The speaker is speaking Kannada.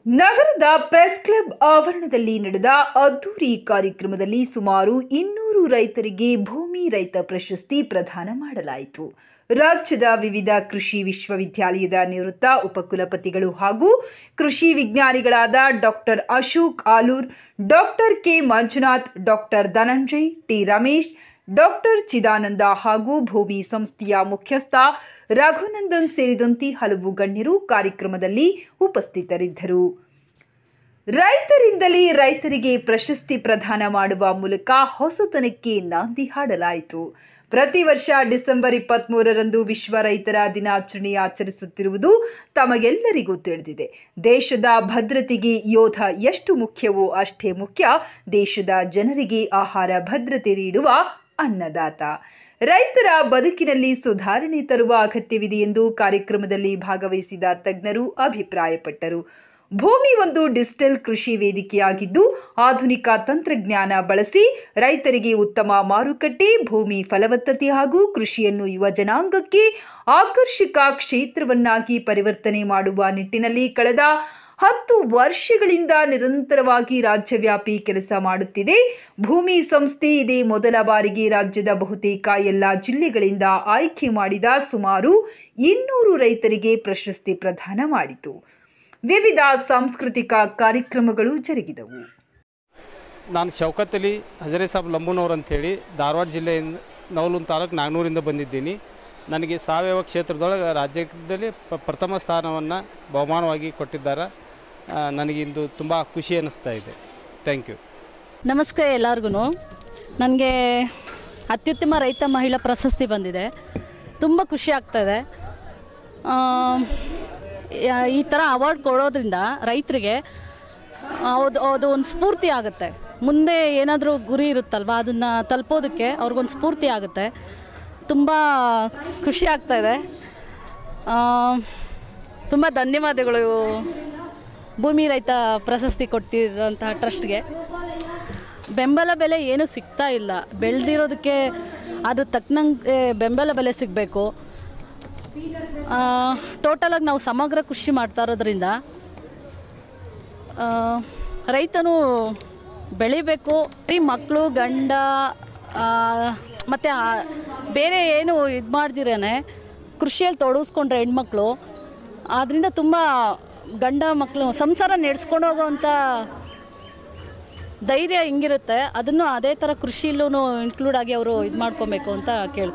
ನಗರದ ಪ್ರೆಸ್ ಕ್ಲಬ್ ಆವರಣದಲ್ಲಿ ನಡೆದ ಅದ್ದೂರಿ ಕಾರ್ಯಕ್ರಮದಲ್ಲಿ ಸುಮಾರು 200 ರೈತರಿಗೆ ಭೂಮಿ ರೈತ ಪ್ರಶಸ್ತಿ ಪ್ರದಾನ ಮಾಡಲಾಯಿತು. ರಾಜ್ಯದ ವಿವಿಧ ಕೃಷಿ ವಿಶ್ವವಿದ್ಯಾಲಯದ ನಿವೃತ್ತ ಉಪಕುಲಪತಿಗಳು ಹಾಗೂ ಕೃಷಿ ವಿಜ್ಞಾನಿಗಳಾದ doctor Ashok Alur, doctor K Manjunath, doctor Dhananjay T Ramesh, doctor Chidananda ಹಾಗೂ ಭೂಮಿ ಸಂಸ್ಥೆಯ ಮುಖ್ಯಸ್ಥ ರಘುನಂದನ್ ಸೇರಿದಂತೆ ಹಲವು ಗಣ್ಯರು ಕಾರ್ಯಕ್ರಮದಲ್ಲಿ ಉಪಸ್ಥಿತರಿದ್ದರು. ರೈತರಿಂದಲೇ ರೈತರಿಗೆ ಪ್ರಶಸ್ತಿ ಪ್ರದಾನ ಮಾಡುವ ಮೂಲಕ ಹೊಸತನಕ್ಕೆ ನಾಂದಿ ಹಾಡಲಾಯಿತು. ಪ್ರತಿ ವರ್ಷ ಡಿಸೆಂಬರ್ 23ರಂದು ವಿಶ್ವ ರೈತರ ದಿನಾಚರಣೆ ಆಚರಿಸುತ್ತಿರುವುದು ತಮಗೆಲ್ಲರಿಗೂ ತಿಳಿದಿದೆ. ದೇಶದ ಭದ್ರತೆಗೆ ಯೋಧ ಎಷ್ಟು ಮುಖ್ಯವೋ ಅಷ್ಟೇ ಮುಖ್ಯ ದೇಶದ ಜನರಿಗೆ ಆಹಾರ ಭದ್ರತೆ ನೀಡುವ ಅನ್ನದಾತ. ರೈತರ ಬದುಕಿನಲ್ಲಿ ಸುಧಾರಣೆ ತರುವ ಅಗತ್ಯವಿದೆ ಎಂದು ಕಾರ್ಯಕ್ರಮದಲ್ಲಿ ಭಾಗವಹಿಸಿದ ತಜ್ಞರು ಅಭಿಪ್ರಾಯಪಟ್ಟರು. ಭೂಮಿ ಒಂದು ಡಿಜಿಟಲ್ ಕೃಷಿ ವೇದಿಕೆಯಾಗಿದ್ದು, ಆಧುನಿಕ ತಂತ್ರಜ್ಞಾನ ಬಳಸಿ ರೈತರಿಗೆ ಉತ್ತಮ ಮಾರುಕಟ್ಟೆ, ಭೂಮಿ ಫಲವತ್ತತೆ ಹಾಗೂ ಕೃಷಿಯನ್ನು ಯುವ ಜನಾಂಗಕ್ಕೆ ಆಕರ್ಷಕ ಕ್ಷೇತ್ರವನ್ನಾಗಿ ಪರಿವರ್ತನೆ ಮಾಡುವ ನಿಟ್ಟಿನಲ್ಲಿ ಕಳೆದ 10 ವರ್ಷಗಳಿಂದ ನಿರಂತರವಾಗಿ ರಾಜ್ಯವ್ಯಾಪಿ ಕೆಲಸ ಮಾಡುತ್ತಿದೆ. ಭೂಮಿ ಸಂಸ್ಥೆ ಇದೇ ಮೊದಲ ಬಾರಿಗೆ ರಾಜ್ಯದ ಬಹುತೇಕ ಎಲ್ಲ ಜಿಲ್ಲೆಗಳಿಂದ ಆಯ್ಕೆ ಮಾಡಿದ ಸುಮಾರು 200 ರೈತರಿಗೆ ಪ್ರಶಸ್ತಿ ಪ್ರದಾನ ಮಾಡಿತು. ವಿವಿಧ ಸಾಂಸ್ಕೃತಿಕ ಕಾರ್ಯಕ್ರಮಗಳು ಜರುಗಿದವು. ನಾನು ಶೌಕತ್ ಅಲಿ ಹಜರೆ ಸಾಬ್ ಲಂಬೂನವ್ರು ಅಂಥೇಳಿ ಧಾರವಾಡ ಜಿಲ್ಲೆಯಿಂದ ನವಲೂರು ತಾಲೂಕು ನಾಗನೂರಿಂದ ಬಂದಿದ್ದೀನಿ. ನನಗೆ ಸಾವಯವ ಕ್ಷೇತ್ರದೊಳಗೆ ರಾಜ್ಯದಲ್ಲಿ ಪ್ರಥಮ ಸ್ಥಾನವನ್ನು ಬಹುಮಾನವಾಗಿ ಕೊಟ್ಟಿದ್ದಾರೆ. ನನಗಿಂದು ತುಂಬ ಖುಷಿ ಅನ್ನಿಸ್ತಾ ಇದೆ. Thank you. ನಮಸ್ತೆ ಎಲ್ಲರಿಗೂ. ನನಗೆ ಅತ್ಯುತ್ತಮ ರೈತ ಮಹಿಳಾ ಪ್ರಶಸ್ತಿ ಬಂದಿದೆ. ತುಂಬ ಖುಷಿ ಆಗ್ತಾಯಿದೆ. ಈ ಥರ ಅವಾರ್ಡ್ ಕೊಡೋದ್ರಿಂದ ರೈತರಿಗೆ ಅದು ಒಂದು ಸ್ಫೂರ್ತಿ ಆಗುತ್ತೆ. ಮುಂದೆ ಏನಾದರೂ ಗುರಿ ಇರುತ್ತಲ್ವ, ಅದನ್ನು ತಲುಪೋದಕ್ಕೆ ಅವ್ರಿಗೊಂದು ಸ್ಫೂರ್ತಿ ಆಗುತ್ತೆ. ತುಂಬ ಖುಷಿ ಆಗ್ತಾಯಿದೆ. ತುಂಬ ಧನ್ಯವಾದಗಳು ಭೂಮಿ ರೈತ ಪ್ರಶಸ್ತಿ ಕೊಟ್ಟಿರೋಂತಹ ಟ್ರಸ್ಟ್ಗೆ. ಬೆಂಬಲ ಬೆಲೆ ಏನೂ ಸಿಗ್ತಾ ಇಲ್ಲ. ಬೆಳೆದಿರೋದಕ್ಕೆ ಅದು ತಕ್ಕನಂಗೆ ಬೆಂಬಲ ಬೆಲೆ ಸಿಗಬೇಕು. ಟೋಟಲಾಗಿ ನಾವು ಸಮಗ್ರ ಕೃಷಿ ಮಾಡ್ತಾ ಇರೋದ್ರಿಂದ ರೈತನು ಬೆಳಿಬೇಕು. ಮಕ್ಕಳು, ಗಂಡ ಮತ್ತು ಬೇರೆ ಏನು ಇದು ಮಾಡ್ದಿರೇನೆ ಕೃಷಿಯಲ್ಲಿ ತೊಡಗಿಸ್ಕೊಂಡ್ರೆ ಹೆಣ್ಮಕ್ಳು, ಆದ್ದರಿಂದ ತುಂಬ ಗಂಡ ಮಕ್ಕಳು ಸಂಸಾರ ನಡೆಸ್ಕೊಂಡು ಹೋಗೋವಂಥ ಧೈರ್ಯ ಹಿಂಗಿರುತ್ತೆ. ಅದನ್ನು ಅದೇ ಥರ ಕೃಷಿಯಲ್ಲೂ ಇನ್ಕ್ಲೂಡ್ ಆಗಿ ಅವರು ಇದು ಮಾಡ್ಕೊಬೇಕು ಅಂತ ಕೇಳ್ತಾರೆ.